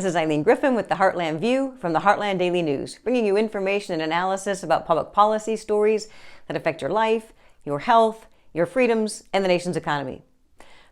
This is Eileen Griffin with the Heartland View from the Heartland Daily News, bringing you information and analysis about public policy stories that affect your life, your health, your freedoms, and the nation's economy.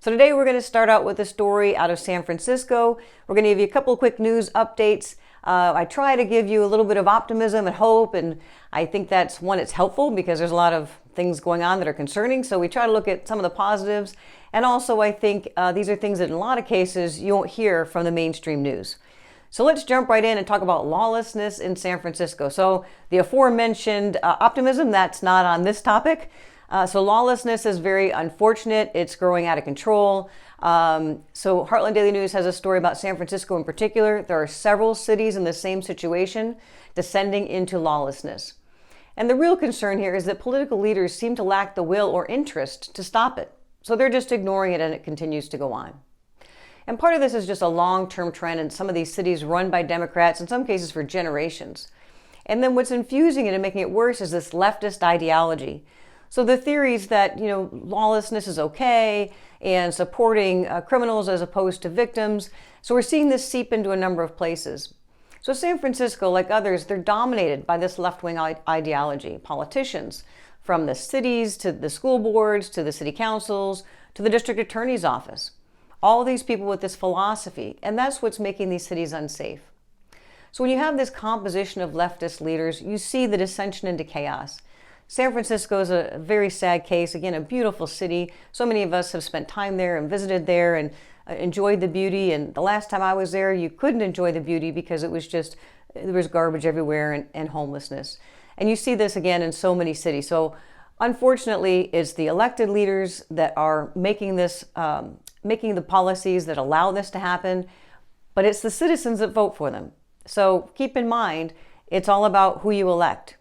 So today we're going to start out with a story out of San Francisco. We're going to give you a couple quick news updates. I try to give you a little bit of optimism and hope, and I think that's one, it's helpful because there's a lot of things going on that are concerning. So we try to look at some of the positives. And also I think these are things that in a lot of cases you won't hear from the mainstream news. So let's jump right in and talk about lawlessness in San Francisco. So the aforementioned optimism, that's not on this topic. So lawlessness is very unfortunate. It's growing out of control. So Heartland Daily News has a story about San Francisco in particular. There are several cities in the same situation, descending into lawlessness. And the real concern here is that political leaders seem to lack the will or interest to stop it. So they're just ignoring it and it continues to go on. And part of this is just a long-term trend in some of these cities run by Democrats, in some cases for generations. And then what's infusing it and making it worse is this leftist ideology. So the theories that, lawlessness is okay and supporting criminals as opposed to victims. So we're seeing this seep into a number of places. So San Francisco, like others, they're dominated by this left-wing ideology. Politicians, from the cities to the school boards, to the city councils, to the district attorney's office. All these people with this philosophy, and that's what's making these cities unsafe. So when you have this composition of leftist leaders, you see the descension into chaos. San Francisco is a very sad case. Again, a beautiful city. So many of us have spent time there and visited there and enjoyed the beauty. And the last time I was there, you couldn't enjoy the beauty because there was garbage everywhere and homelessness. And you see this again in so many cities. So unfortunately, it's the elected leaders that are making the policies that allow this to happen, but it's the citizens that vote for them. So keep in mind, it's all about who you elect.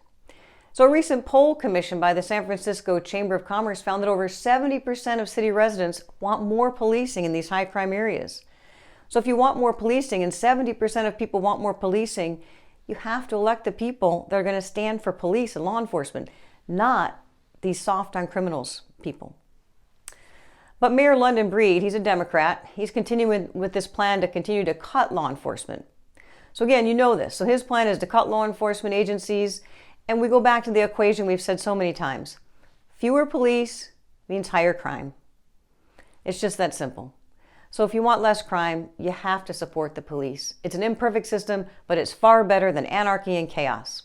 So a recent poll commissioned by the San Francisco Chamber of Commerce found that over 70% of city residents want more policing in these high crime areas. So if you want more policing and 70% of people want more policing, you have to elect the people that are going to stand for police and law enforcement, not these soft on criminals people. But Mayor London Breed, he's a Democrat. He's continuing with this plan to continue to cut law enforcement. So again, you know this. So his plan is to cut law enforcement agencies. And we go back to the equation we've said so many times. Fewer police means higher crime. It's just that simple. So if you want less crime, you have to support the police. It's an imperfect system, but it's far better than anarchy and chaos.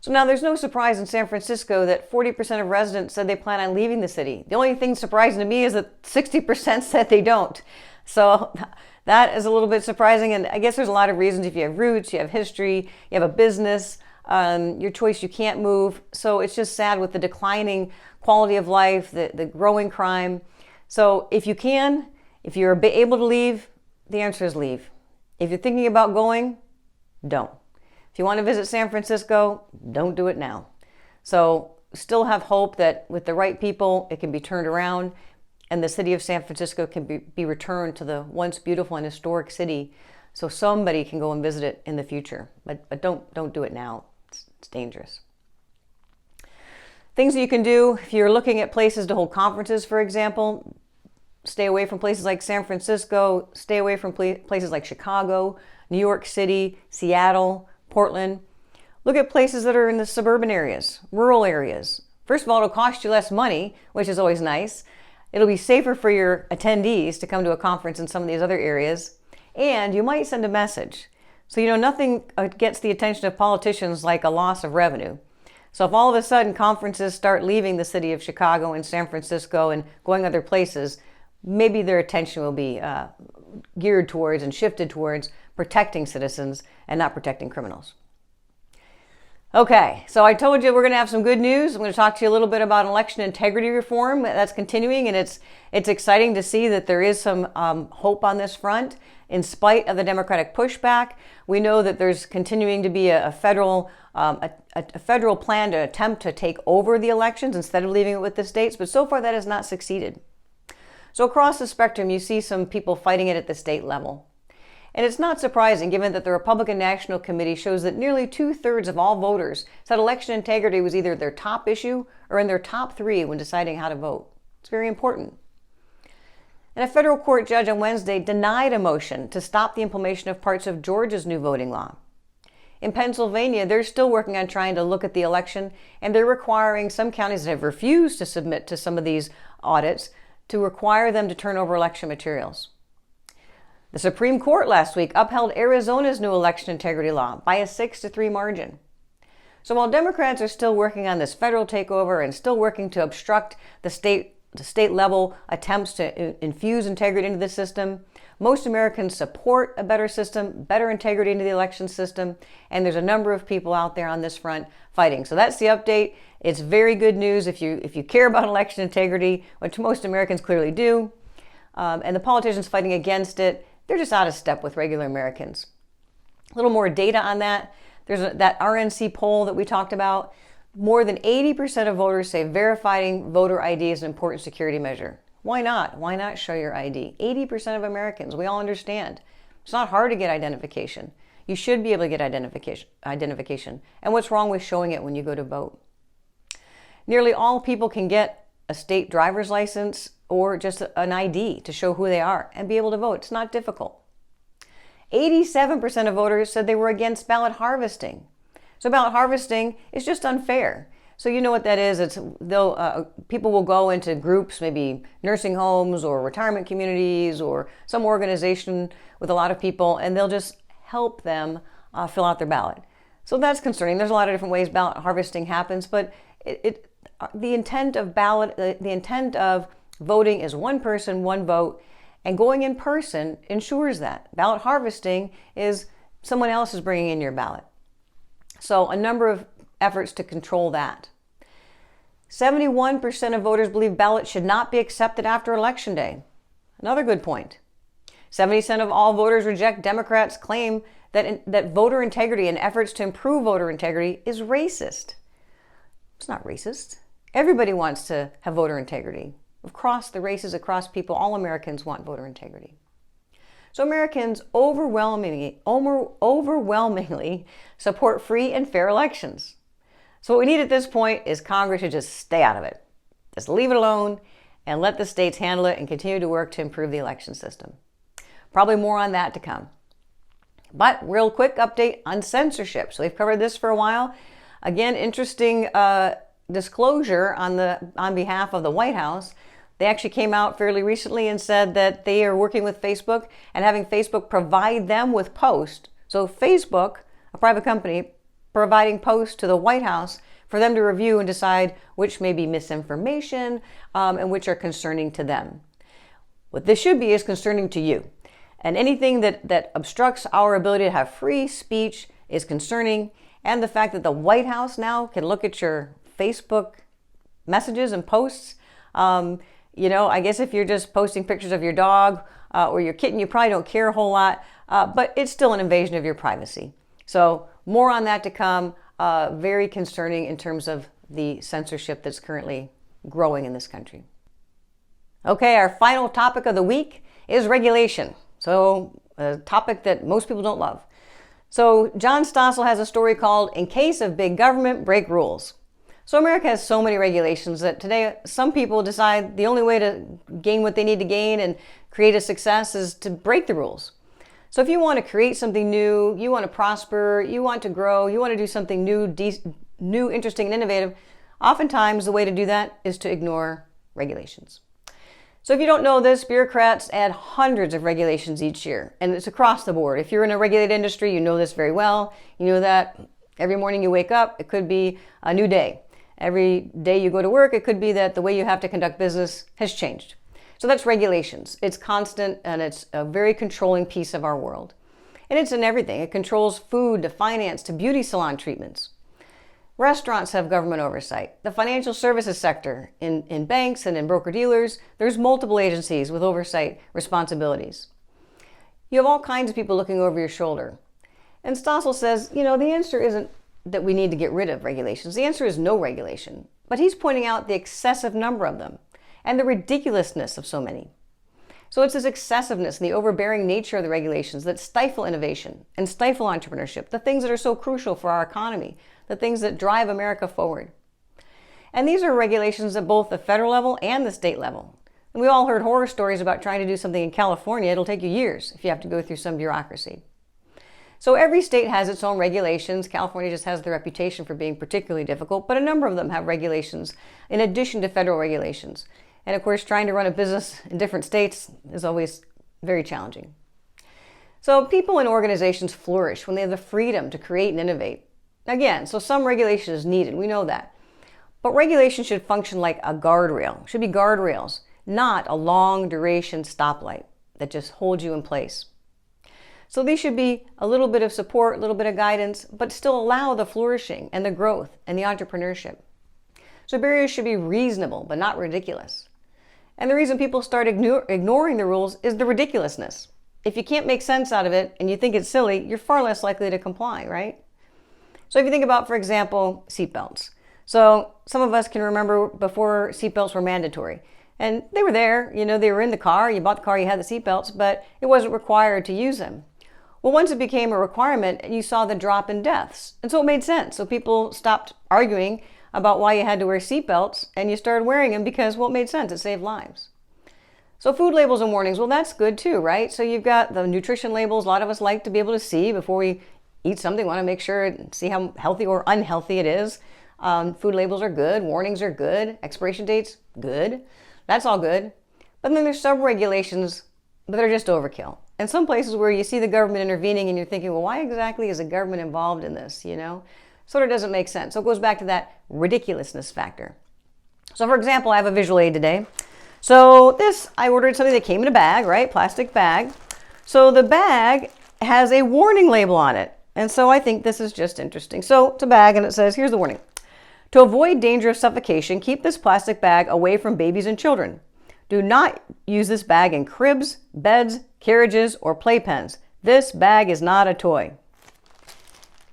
So now there's no surprise in San Francisco that 40% of residents said they plan on leaving the city. The only thing surprising to me is that 60% said they don't. So that is a little bit surprising. And I guess there's a lot of reasons. If you have roots, you have history, you have a business, your choice, you can't move. So it's just sad with the declining quality of life, the growing crime. So if you're able to leave, the answer is leave. If you're thinking about going, don't. If you want to visit San Francisco, don't do it now. So still have hope that with the right people, it can be turned around and the city of San Francisco can be returned to the once beautiful and historic city so somebody can go and visit it in the future. But don't do it now. It's dangerous. Things that you can do if you're looking at places to hold conferences, for example, stay away from places like San Francisco, stay away from places like Chicago, New York City, Seattle, Portland. Look at places that are in the suburban areas, rural areas. First of all, it'll cost you less money, which is always nice. It'll be safer for your attendees to come to a conference in some of these other areas. And you might send a message. So, nothing gets the attention of politicians like a loss of revenue. So if all of a sudden conferences start leaving the city of Chicago and San Francisco and going other places, maybe their attention will be geared towards and shifted towards protecting citizens and not protecting criminals. Okay, so I told you we're going to have some good news. I'm going to talk to you a little bit about election integrity reform. That's continuing, and it's exciting to see that there is some hope on this front. In spite of the Democratic pushback, we know that there's continuing to be a federal plan to attempt to take over the elections instead of leaving it with the states, but so far that has not succeeded. So across the spectrum, you see some people fighting it at the state level. And it's not surprising, given that the Republican National Committee shows that nearly 2/3 of all voters said election integrity was either their top issue or in their top 3 when deciding how to vote. It's very important. And a federal court judge on Wednesday denied a motion to stop the implementation of parts of Georgia's new voting law. In Pennsylvania, they're still working on trying to look at the election, and they're requiring some counties that have refused to submit to some of these audits to require them to turn over election materials. The Supreme Court last week upheld Arizona's new election integrity law by a 6-3 margin. So while Democrats are still working on this federal takeover and still working to obstruct the state level attempts to infuse integrity into the system, most Americans support a better system, better integrity into the election system, and there's a number of people out there on this front fighting. So that's the update. It's very good news if you care about election integrity, which most Americans clearly do, and the politicians fighting against it, they're just out of step with regular Americans. A little more data on that. There's that RNC poll that we talked about. More than 80% of voters say verifying voter ID is an important security measure. Why not? Why not show your ID? 80% of Americans, we all understand. It's not hard to get identification. You should be able to get identification. And what's wrong with showing it when you go to vote? Nearly all people can get a state driver's license or just an ID to show who they are and be able to vote. It's not difficult. 87% of voters said they were against ballot harvesting. So ballot harvesting is just unfair. So you know what that is. People will go into groups, maybe nursing homes or retirement communities or some organization with a lot of people, and they'll just help them fill out their ballot. So that's concerning. There's a lot of different ways ballot harvesting happens, but the intent of voting is one person, one vote, and going in person ensures that. Ballot harvesting is someone else is bringing in your ballot. So a number of efforts to control that. 71% of voters believe ballots should not be accepted after Election Day. Another good point. 70% of all voters reject Democrats' claim that voter integrity and efforts to improve voter integrity is racist. It's not racist. Everybody wants to have voter integrity. Across the races, across people, all Americans want voter integrity. So Americans overwhelmingly support free and fair elections. So what we need at this point is Congress to just stay out of it. Just leave it alone and let the states handle it and continue to work to improve the election system. Probably more on that to come. But real quick update on censorship. So we've covered this for a while. Again, interesting disclosure on behalf of the White House. They actually came out fairly recently and said that they are working with Facebook and having Facebook provide them with posts. So Facebook, a private company, providing posts to the White House for them to review and decide which may be misinformation and which are concerning to them. What this should be is concerning to you. And anything that obstructs our ability to have free speech is concerning. And the fact that the White House now can look at your Facebook messages and posts, I guess if you're just posting pictures of your dog or your kitten, you probably don't care a whole lot, but it's still an invasion of your privacy. So more on that to come. Very concerning in terms of the censorship that's currently growing in this country. Okay, our final topic of the week is regulation. So a topic that most people don't love. So John Stossel has a story called "In Case of Big Government, Break Rules." So America has so many regulations that today some people decide the only way to gain what they need to gain and create a success is to break the rules. So if you want to create something new, you want to prosper, you want to grow, you want to do something new, interesting, and innovative, oftentimes the way to do that is to ignore regulations. So if you don't know this, bureaucrats add hundreds of regulations each year, and it's across the board. If you're in a regulated industry, you know this very well. You know that every morning you wake up, it could be a new day. Every day you go to work, it could be that the way you have to conduct business has changed. So that's regulations. It's constant and it's a very controlling piece of our world. And it's in everything. It controls food to finance to beauty salon treatments. Restaurants have government oversight. The financial services sector, in banks and in broker-dealers, there's multiple agencies with oversight responsibilities. You have all kinds of people looking over your shoulder. And Stossel says, the answer isn't that we need to get rid of regulations. The answer is no regulation. But he's pointing out the excessive number of them and the ridiculousness of so many. So it's this excessiveness and the overbearing nature of the regulations that stifle innovation and stifle entrepreneurship, the things that are so crucial for our economy, the things that drive America forward. And these are regulations at both the federal level and the state level. And we all heard horror stories about trying to do something in California. It'll take you years if you have to go through some bureaucracy. So every state has its own regulations. California just has the reputation for being particularly difficult, but a number of them have regulations in addition to federal regulations. And of course, trying to run a business in different states is always very challenging. So people and organizations flourish when they have the freedom to create and innovate. Again, so some regulation is needed, we know that. But regulation should function like a guardrail. It should be guardrails, not a long duration stoplight that just holds you in place. So these should be a little bit of support, a little bit of guidance, but still allow the flourishing and the growth and the entrepreneurship. So barriers should be reasonable, but not ridiculous. And the reason people start ignoring the rules is the ridiculousness. If you can't make sense out of it and you think it's silly, you're far less likely to comply, right? So if you think about, for example, seatbelts. So some of us can remember before seatbelts were mandatory. And they were there, they were in the car, you bought the car, you had the seatbelts, but it wasn't required to use them. Well, once it became a requirement, you saw the drop in deaths. And so it made sense. So people stopped arguing about why you had to wear seatbelts and you started wearing them because, well, it made sense. It saved lives. So food labels and warnings, well, that's good too, right? So you've got the nutrition labels. A lot of us like to be able to see before we eat something, want to make sure, see how healthy or unhealthy it is. Food labels are good. Warnings are good. Expiration dates, good. That's all good. But then there's some regulations that are just overkill. And some places where you see the government intervening and you're thinking, well, why exactly is the government involved in this, Sort of doesn't make sense. So it goes back to that ridiculousness factor. So for example, I have a visual aid today. So I ordered something that came in a bag, right? Plastic bag. So the bag has a warning label on it. And so I think this is just interesting. So it's a bag and it says, here's the warning. To avoid danger of suffocation, keep this plastic bag away from babies and children. Do not use this bag in cribs, beds, carriages, or playpens. This bag is not a toy.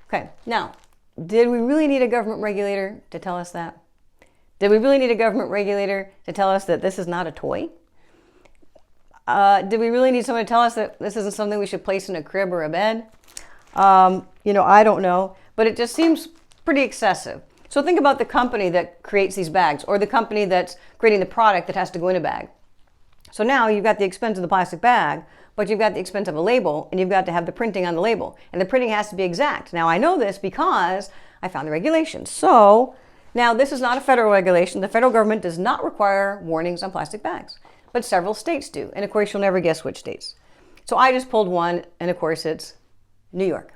Okay, now, did we really need a government regulator to tell us that? Did we really need a government regulator to tell us that this is not a toy? Did we really need someone to tell us that this isn't something we should place in a crib or a bed? I don't know, but it just seems pretty excessive. So think about the company that creates these bags or the company that's creating the product that has to go in a bag. So now you've got the expense of the plastic bag, but you've got the expense of a label and you've got to have the printing on the label. And the printing has to be exact. Now I know this because I found the regulations. So now this is not a federal regulation. The federal government does not require warnings on plastic bags, but several states do. And of course, you'll never guess which states. So I just pulled one, and of course it's New York.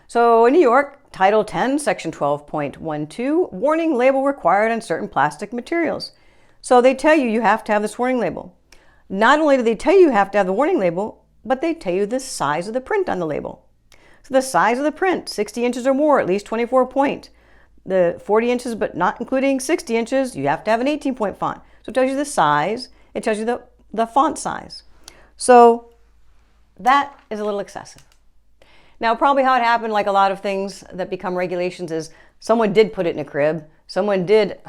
So in New York, Title 10, Section 12.12, warning label required on certain plastic materials. So they tell you have to have this warning label. Not only do they tell you have to have the warning label, but they tell you the size of the print on the label. So the size of the print, 60 inches or more, at least 24 point. The 40 inches, but not including 60 inches, you have to have an 18 point font. So it tells you the size, it tells you the font size. So that is a little excessive. Now, probably how it happened, like a lot of things that become regulations, is someone did put it in a crib, someone did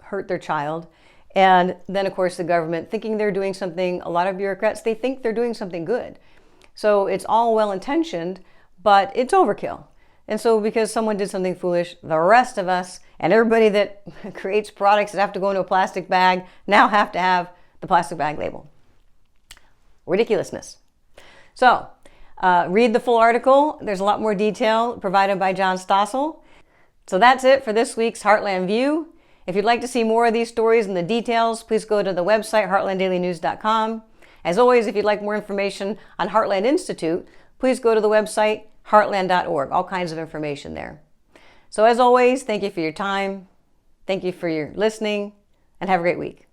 hurt their child, and then, of course, the government, thinking they're doing something, a lot of bureaucrats, they think they're doing something good. So it's all well-intentioned, but it's overkill. And so because someone did something foolish, the rest of us and everybody that creates products that have to go into a plastic bag now have to have the plastic bag label. Ridiculousness. So, read the full article. There's a lot more detail provided by John Stossel. So that's it for this week's Heartland View. If you'd like to see more of these stories and the details, please go to the website heartlanddailynews.com. As always, if you'd like more information on Heartland Institute, please go to the website heartland.org. All kinds of information there. So as always, thank you for your time. Thank you for your listening, and have a great week.